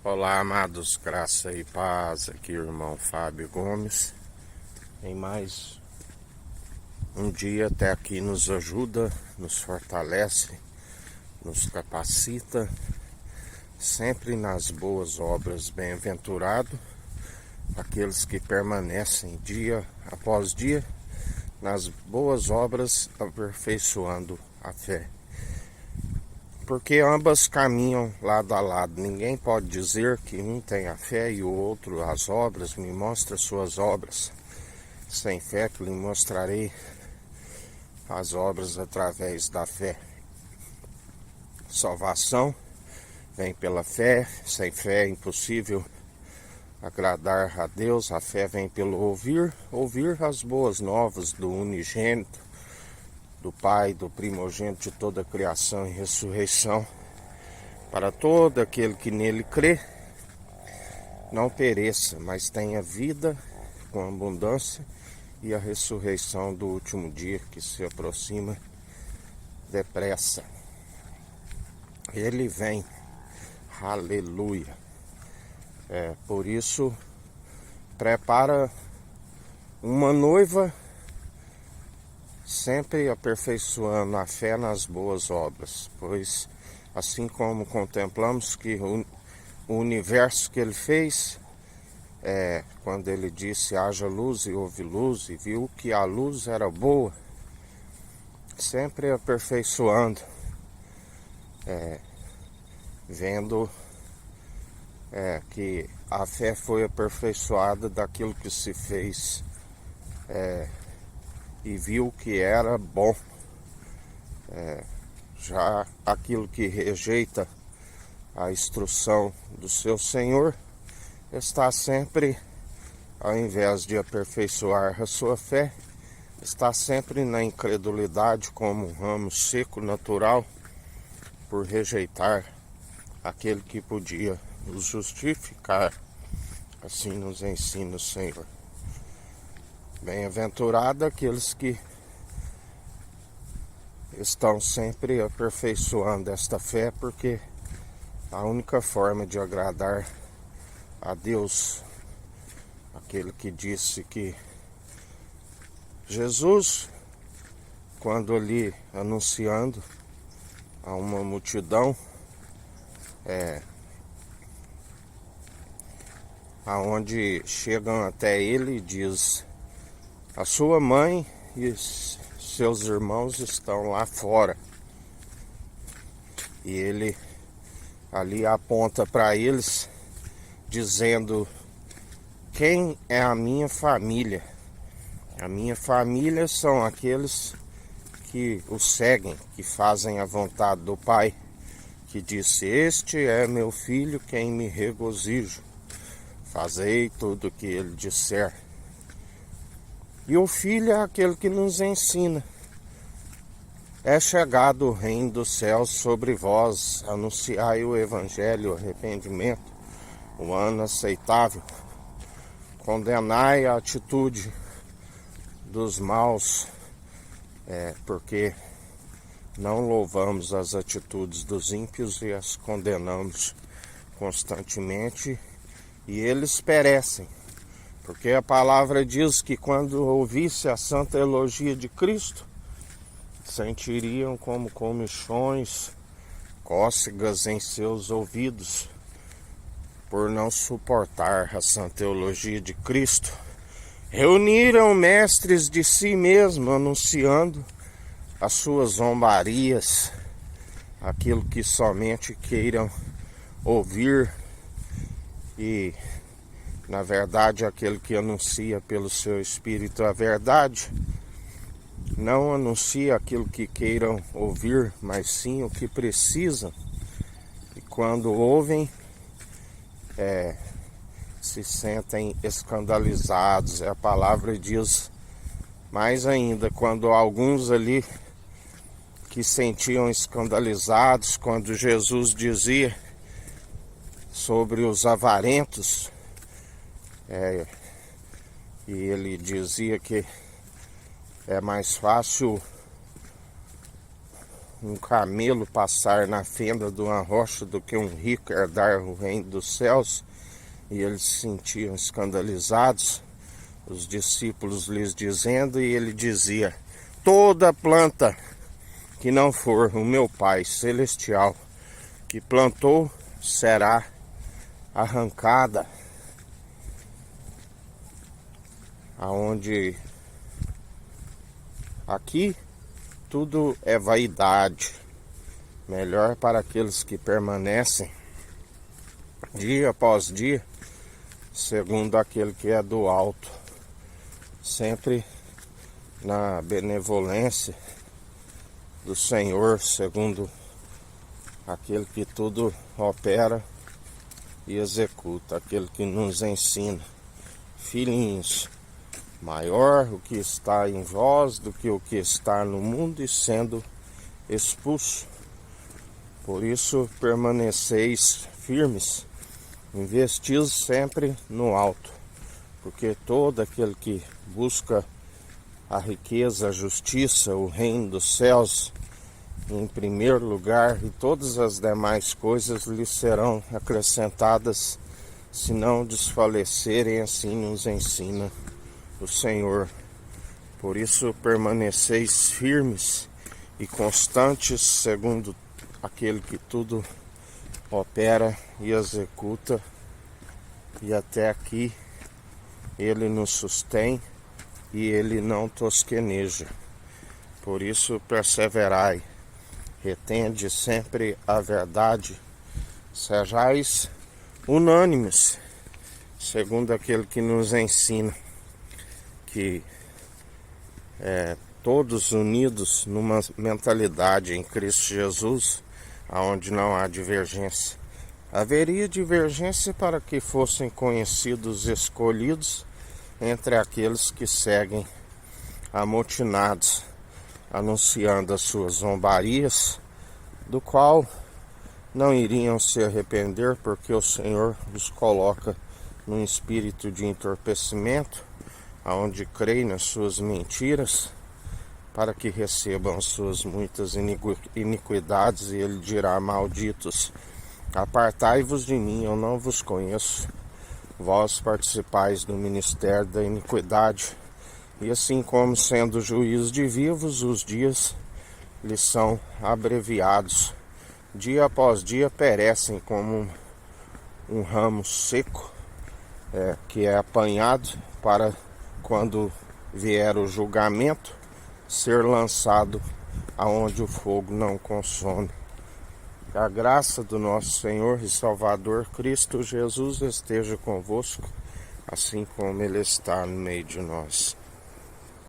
Olá, amados, graça e paz. Aqui o irmão Fábio Gomes. Em mais um dia até aqui nos ajuda, nos fortalece, nos capacita, sempre nas boas obras. Bem-aventurado aqueles que permanecem dia após dia nas boas obras, aperfeiçoando a fé. Porque ambas caminham lado a lado. Ninguém pode dizer que um tem a fé e o outro as obras. Me mostra suas obras. Sem fé que lhe mostrarei as obras através da fé. Salvação vem pela fé. Sem fé é impossível agradar a Deus. A fé vem pelo ouvir as boas novas do unigênito, do Pai, do primogênito de toda a criação e ressurreição, para todo aquele que nele crê, não pereça, mas tenha vida com abundância e a ressurreição do último dia que se aproxima depressa. Ele vem, aleluia. Por isso, prepara uma noiva, sempre aperfeiçoando a fé nas boas obras, pois assim como contemplamos que o universo que ele fez, quando ele disse haja luz e houve luz, e viu que a luz era boa, sempre aperfeiçoando, vendo que a fé foi aperfeiçoada daquilo que se fez, e viu que era bom. Já aquilo que rejeita a instrução do seu Senhor está sempre, ao invés de aperfeiçoar a sua fé, está sempre na incredulidade, como um ramo seco natural, por rejeitar aquele que podia nos justificar. Assim nos ensina o Senhor. Bem-aventurado aqueles que estão sempre aperfeiçoando esta fé, porque a única forma de agradar a Deus, aquele que disse que Jesus, quando ali anunciando a uma multidão, aonde chegam até ele, diz: a sua mãe e seus irmãos estão lá fora. E ele ali aponta para eles, dizendo: quem é a minha família? A minha família são aqueles que o seguem, que fazem a vontade do Pai, que disse: este é meu filho, quem me regozijo. Fazei tudo o que ele disser. E o Filho é aquele que nos ensina. É chegado o reino dos céus sobre vós, anunciai o evangelho, o arrependimento, o ano aceitável. Condenai a atitude dos maus, porque não louvamos as atitudes dos ímpios e as condenamos constantemente, e eles perecem. Porque a palavra diz que quando ouvisse a santa elogia de Cristo, sentiriam como comichões, cócegas em seus ouvidos, por não suportar a santa elogia de Cristo. Reuniram mestres de si mesmo, anunciando as suas zombarias, aquilo que somente queiram ouvir, e na verdade aquele que anuncia pelo seu Espírito a verdade não anuncia aquilo que queiram ouvir, mas sim o que precisam. E quando ouvem, se sentem escandalizados. A palavra diz mais ainda, quando alguns ali que sentiam escandalizados, quando Jesus dizia sobre os avarentos, e ele dizia que é mais fácil um camelo passar na fenda de uma rocha do que um rico herdar o reino dos céus. E eles se sentiam escandalizados, os discípulos lhes dizendo, e ele dizia: toda planta que não for o meu Pai Celestial que plantou será arrancada. Aonde aqui tudo é vaidade. Melhor para aqueles que permanecem dia após dia, segundo aquele que é do alto, sempre na benevolência do Senhor, segundo aquele que tudo opera e executa, aquele que nos ensina. Filhinhos, maior o que está em vós do que o que está no mundo, e sendo expulso. Por isso permaneceis firmes, investis sempre no alto, porque todo aquele que busca a riqueza, a justiça, o reino dos céus em primeiro lugar, e todas as demais coisas lhe serão acrescentadas, se não desfalecerem. Assim nos ensina o Senhor. Por isso permaneceis firmes e constantes, segundo aquele que tudo opera e executa, e até aqui ele nos sustém e ele não tosqueneja. Por isso perseverai, retende sempre a verdade, sejais unânimes, segundo aquele que nos ensina que todos unidos numa mentalidade em Cristo Jesus, aonde não há divergência. Haveria divergência para que fossem conhecidos os escolhidos entre aqueles que seguem amotinados, anunciando as suas zombarias, do qual não iriam se arrepender, porque o Senhor os coloca num espírito de entorpecimento, aonde creem nas suas mentiras, para que recebam as suas muitas iniquidades. E ele dirá: malditos, apartai-vos de mim, eu não vos conheço. Vós participais do ministério da iniquidade. E assim como sendo juiz de vivos, os dias lhes são abreviados. Dia após dia perecem como um ramo seco, que é apanhado para, quando vier o julgamento, ser lançado aonde o fogo não consome. Que a graça do nosso Senhor e Salvador Cristo Jesus esteja convosco, assim como Ele está no meio de nós.